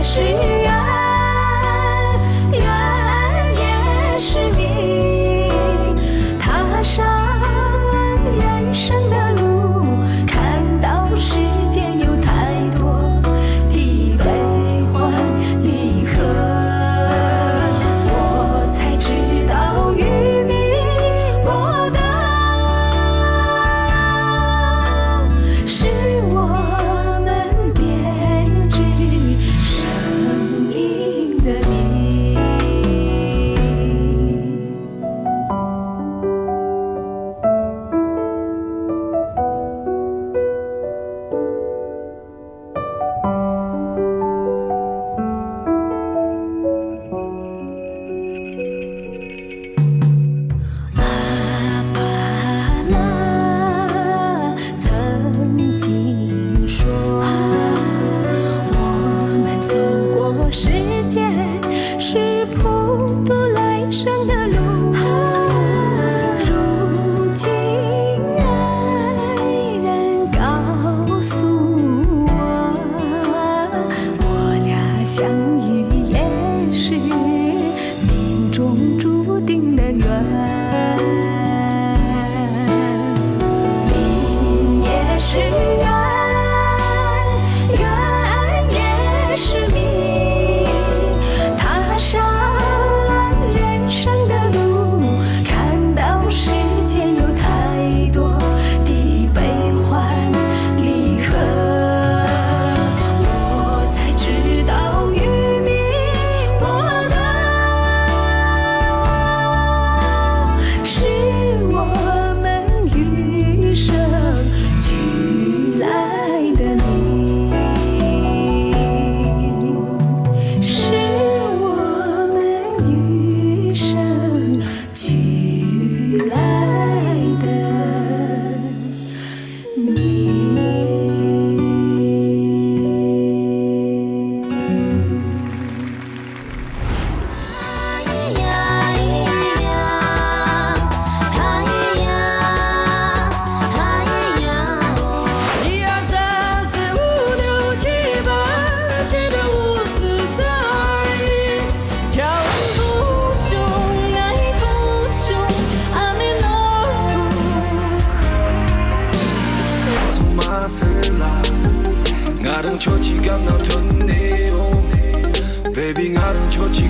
是缘，缘也是命。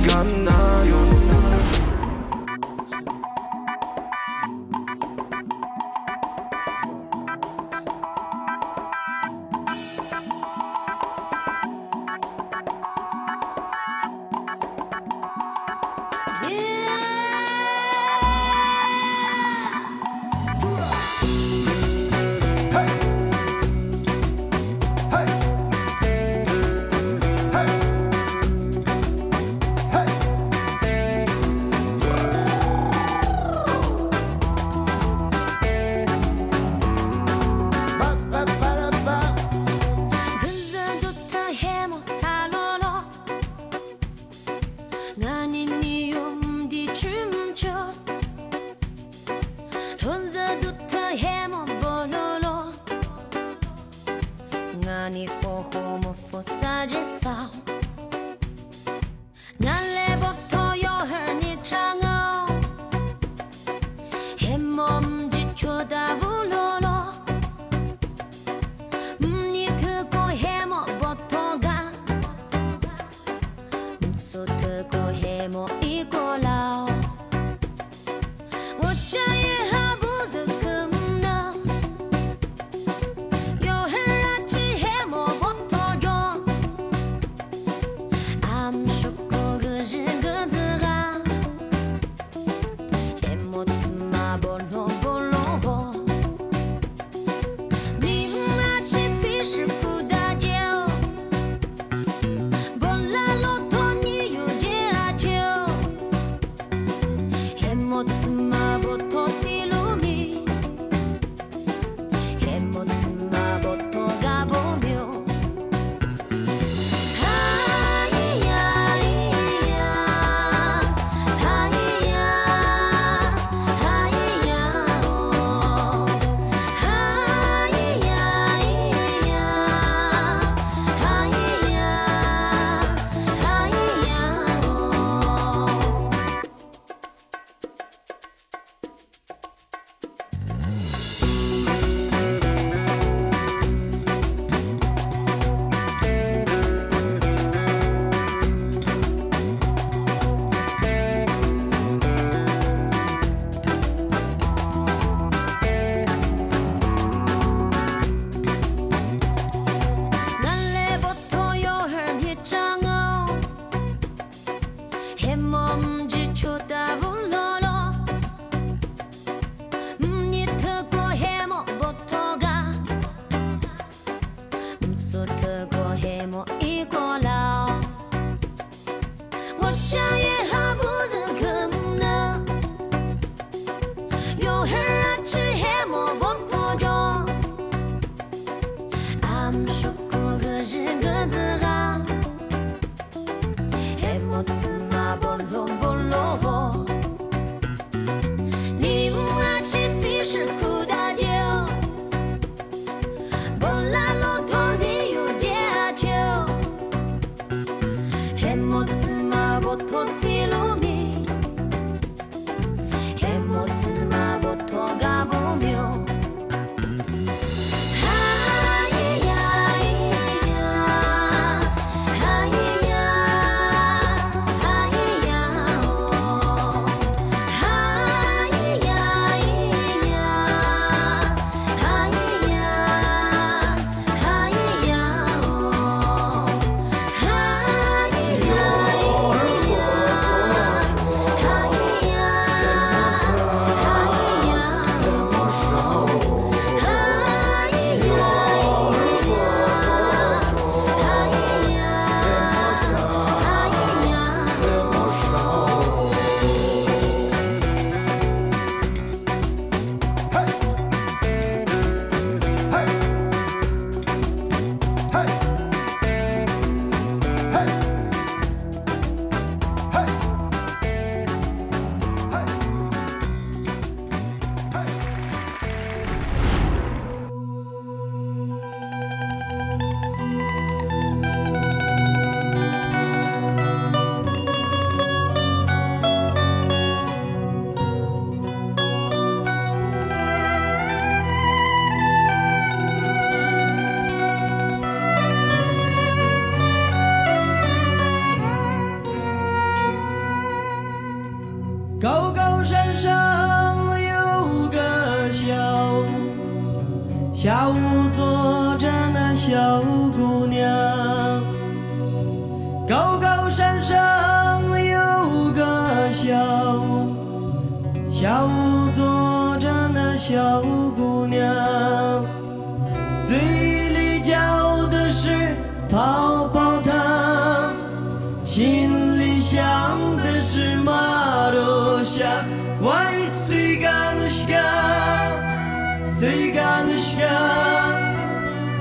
갔나요 Ngani ko homo fosaje sao Nale boto yo herni chango Hemom ji choda vulolo Ni ko hemo boto ga So ko hemo ikolao Wacha 下午坐着那小姑娘，高高山上有个小屋，下午坐着那小姑娘，嘴里嚼的是泡泡糖，心里想的是马路下。Why Siganushka, Siganushka,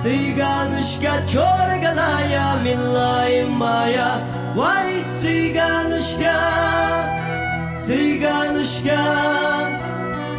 Siganushka, Chorgalaya Milay Maya. Why Siganushka, Siganushka,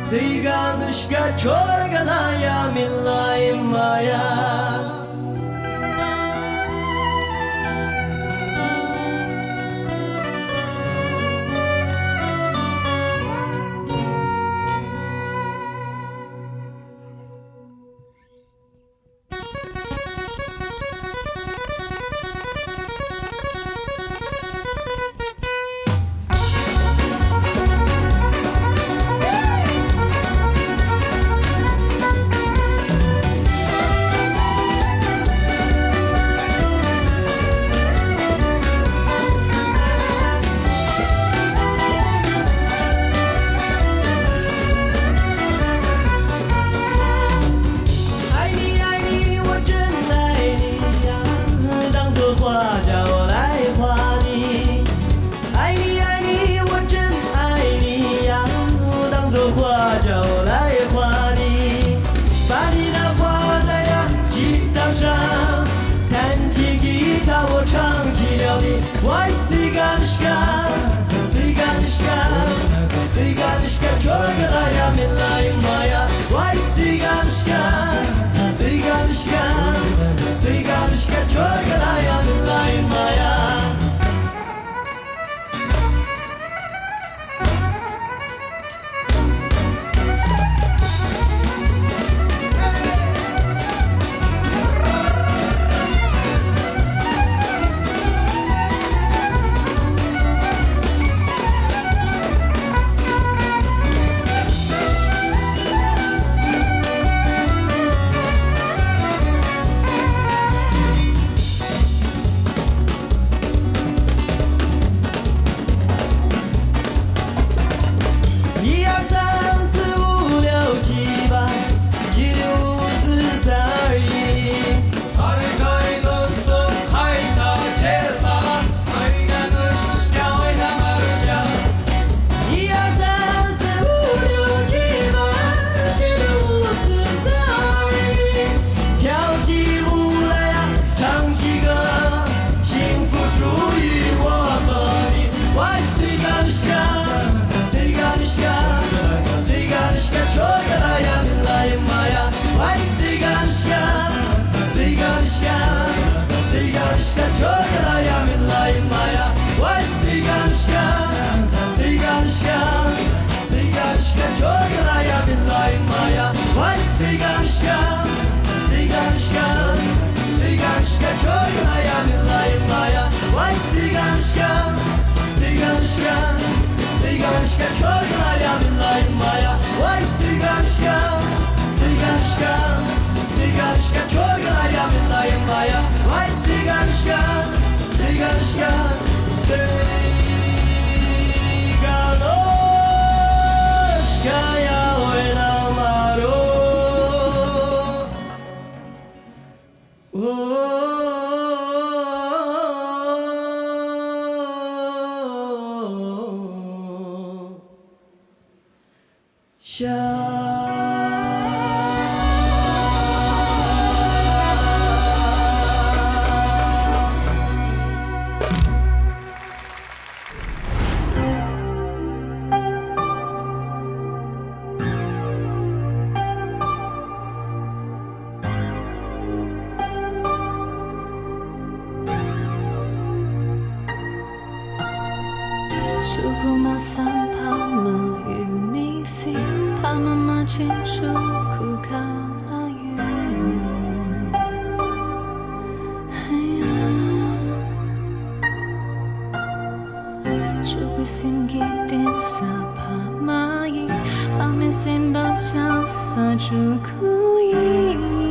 Siganushka, Chorgalaya Milay Maya.주 구이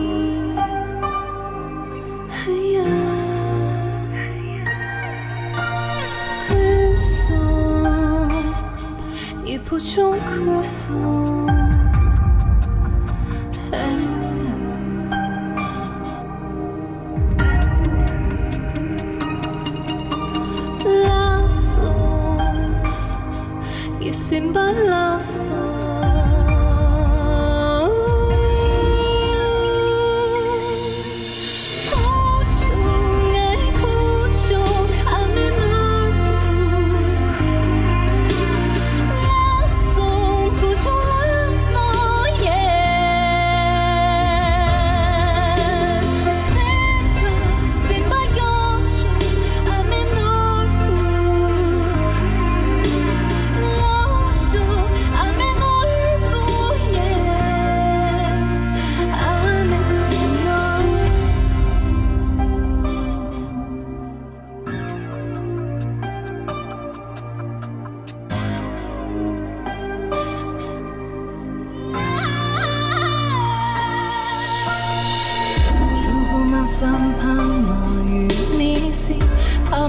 부족해서 lazo que se embalazo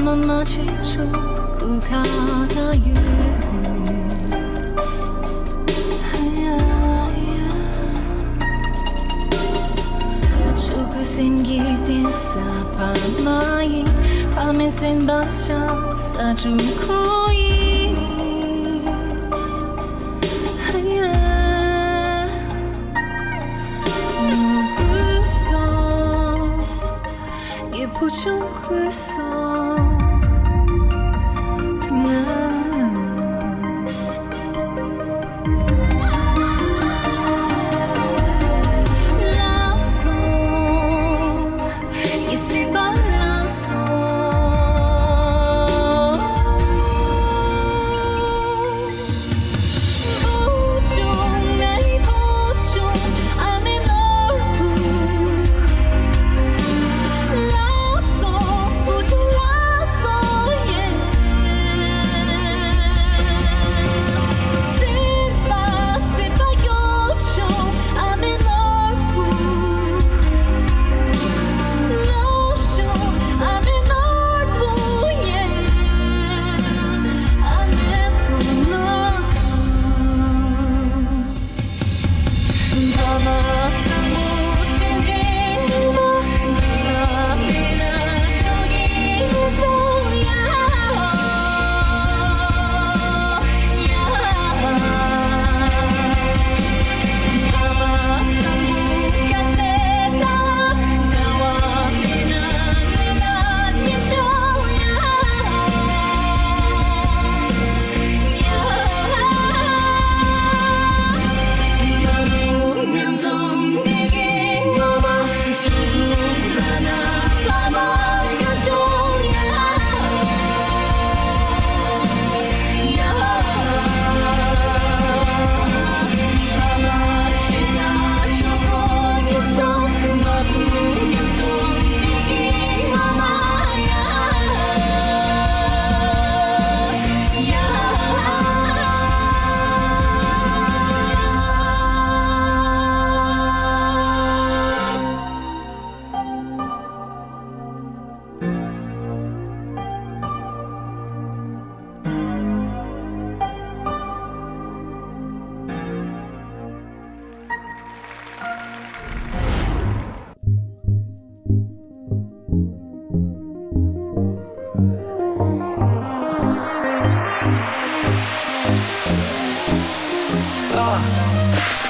밤만 지쳐 가나요 죽을 생기된 사밤마이 밤에 센바샤 사주고 누구서 이 부족해서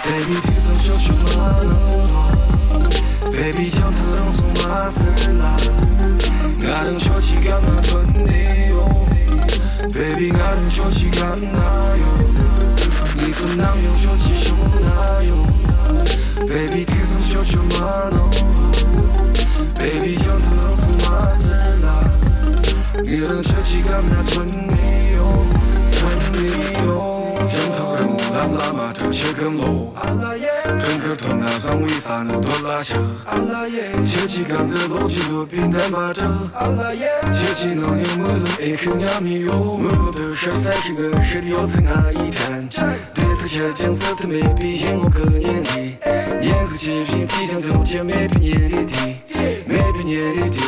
Baby 뒤에서 쫓아만 Baby 전투랑 손맛을 나 나는 좋지가 않던데요 Baby 나는 좋지가 않나요 네 손 남용 좋지 싶나요 Baby 뒤에서 쫓아만 Baby 전투랑 손맛을 나 나는 좋지가 않던데요 전투랑 남라마저 지금로 둥글던 나성 위산은 돌라셔 실시간들 오지도 빈대마저 실지는 유물은 에크냐미요 무드 셔사키가 흐려승아 이탄对特写将色的美比烟火可年纪颜色起平体相中间没比年里地没比年里地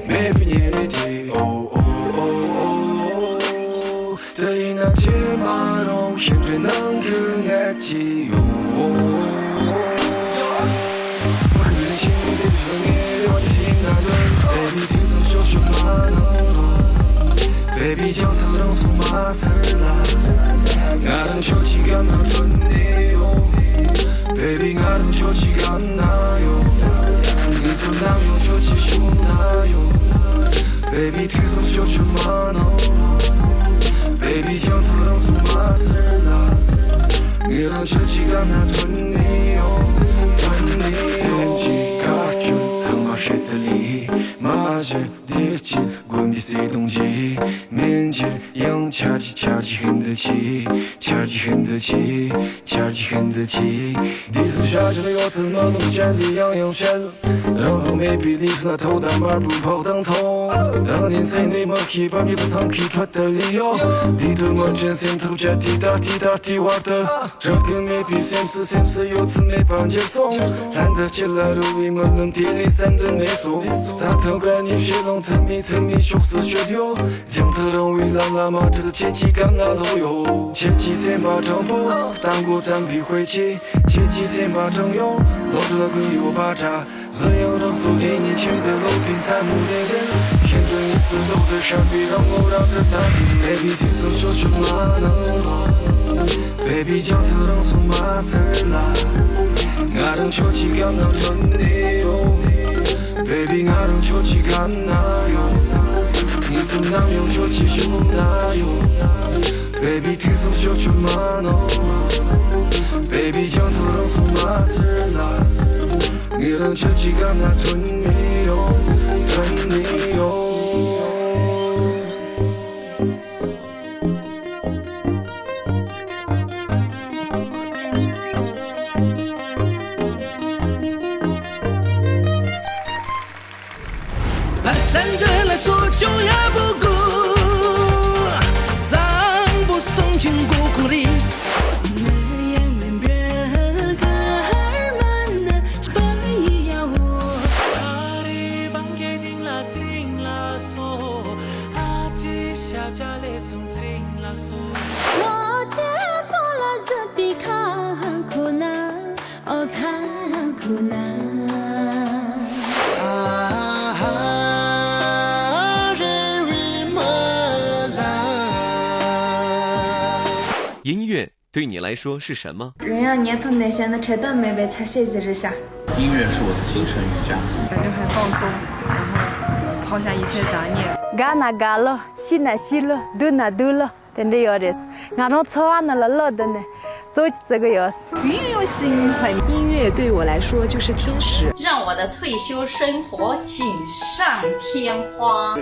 没比年里地哦哦哦哦这一那街马龙现最能够爱起哟。我的情敌说你我的心那个 ，baby 听声就去马能罗 ，baby 将头让送马丝啦，我能小气干那春的哟 ，baby 我能小气干那哟，你说男友就去修那哟 ，baby 听声就去马能罗 ，baby 将头让送马丝啦，我能小气干那春的哟。马是跌起，滚比谁动机？面前扬掐起很得起，掐起很得起，掐起很得起。低速下降的药怎么能选的样样选？然后没比例是那头单马不跑当冲，让你在内蒙起把你的仓起出的理由。你对我真心头家滴答玩的，这个没比三次有次没办接送，懒得起来都为我能地里三顿没送，啥头怪你学龙层迷羞死学流，将他认为拉拉嘛这个切记干那路哟，切记先把正步，当过咱比回去，切记先把正用，老子的闺女我巴扎。这样让所给你签的楼宾才木的人，看着你死路的傻逼，让我让着他的 baby 听声就去马能罗 ，baby 将头让送马丝啦，我能小气干那春的哟 ，baby 我能小气干那哟，你是男友小气修那哟 ，baby 听声就去马能罗 ，baby 将头让送马丝啦。你让小气干那吞你哟，吞你哟。蹒跚的来说就也不顾，咱不送进故里。我这波拉子比看苦难，哦看苦难。音乐对你来说是什么？人要年头那些的车灯没被擦鞋子之下。音乐是我的精神瑜伽，感觉很放松，然后抛下一切杂念。干那干了，洗那洗了，都那都了，等这样的是，俺从吃完了老的呢，走这个样子。音乐心很，音乐对我来说就是天使，让我的退休生活锦上添花。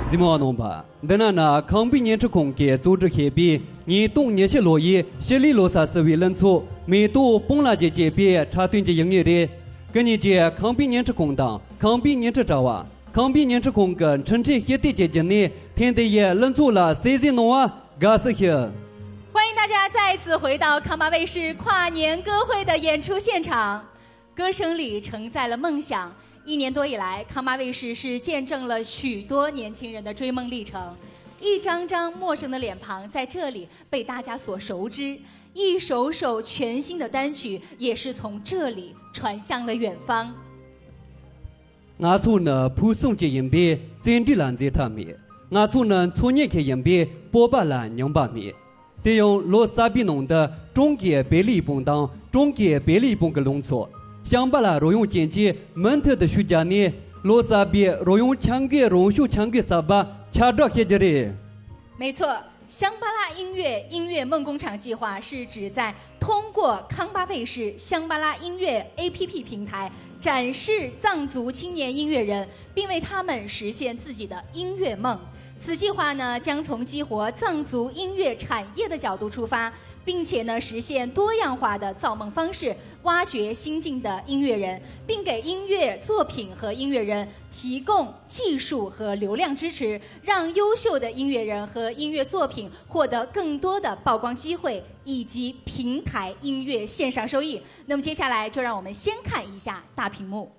吉莫农巴，等那那康比年之空给组织协比，你东年些落叶，协力罗萨思维人错，每度崩拉节节别查对节音乐的，跟你节康比年之空档，康比年之招啊，康比年之空跟趁这些地节节呢，天地也人错了，谁在弄啊？嘎死去！欢迎大家再次回到康巴卫视跨年歌会的演出现场，歌声里承载了梦想。1年多以来，康巴卫视是见证了许多年轻人的追梦历程，一张张陌生的脸庞在这里被大家所熟知，一首首全新的单曲也是从这里传向了远方。我从那普送节音乐，真的难在他们；我从那从年开音乐，波巴兰宁巴面。利用罗萨比农的中间百里蹦当，中间百里蹦个弄错。想把它若用经济门头的学家呢，罗萨比若用强个容许强个啥吧，恰着些的。没错，香巴拉音乐梦工厂计划是指在通过康巴卫视香巴拉音乐 APP 平台展示藏族青年音乐人，并为他们实现自己的音乐梦。此计划呢，将从激活藏族音乐产业的角度出发，并且呢，实现多样化的造梦方式，挖掘新晋的音乐人，并给音乐作品和音乐人提供技术和流量支持，让优秀的音乐人和音乐作品获得更多的曝光机会以及平台音乐线上收益。那么接下来就让我们先看一下大屏幕。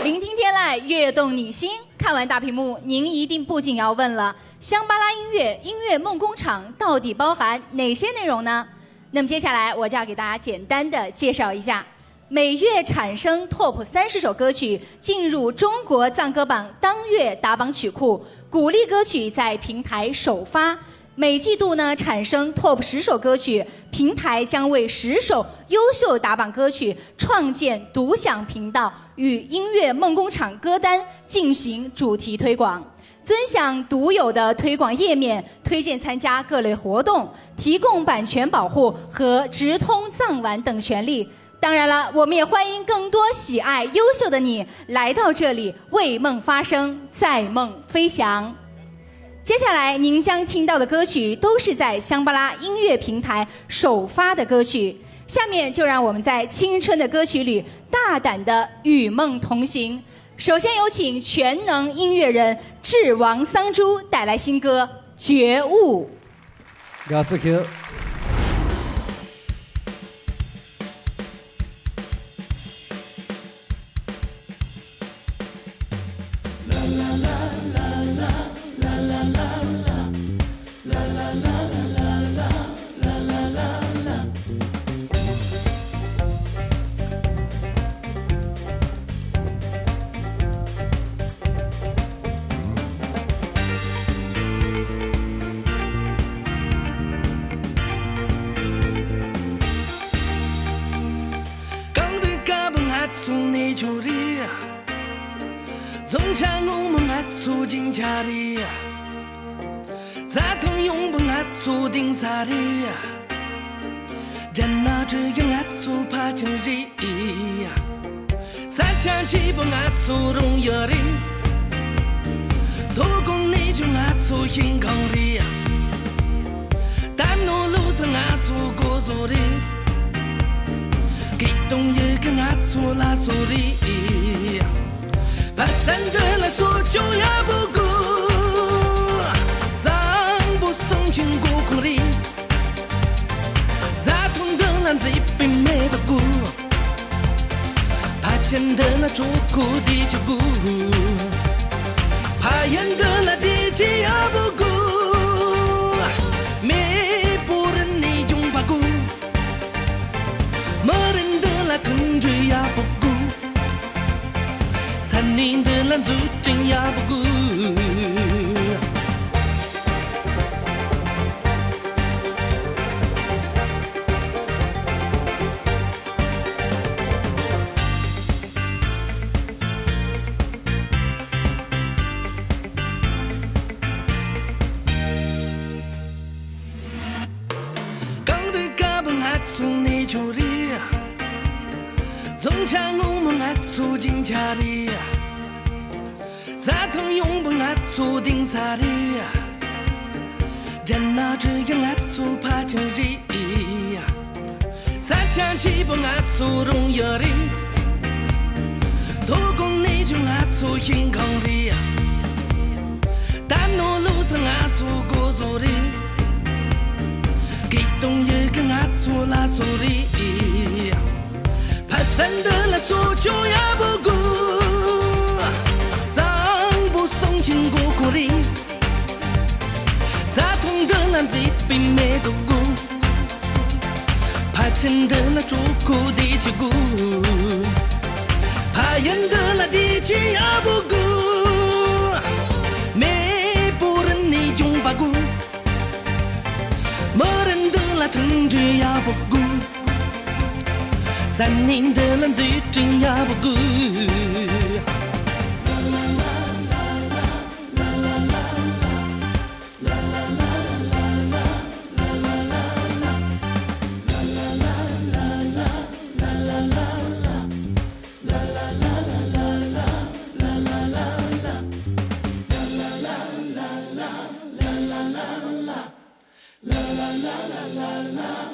聆听天籁，悦动你心。看完大屏幕，您一定不仅要问了：香巴拉音乐梦工厂到底包含哪些内容呢？那么接下来我就要给大家简单的介绍一下。每月产生 TOP 30首歌曲进入中国藏歌榜当月打榜曲库，鼓励歌曲在平台首发。每季度呢产生 TOP 10首歌曲，平台将为10首优秀打榜歌曲创建独享频道，与音乐梦工厂歌单进行主题推广，尊享独有的推广页面，推荐参加各类活动，提供版权保护和直通藏玩等权利。当然了，我们也欢迎更多喜爱优秀的你来到这里，为梦发声，在梦飞翔。接下来您将听到的歌曲都是在香巴拉音乐平台首发的歌曲，下面就让我们在青春的歌曲里大胆的与梦同行。首先有请全能音乐人智王桑珠带来新歌《觉悟》。Gracias. la la la la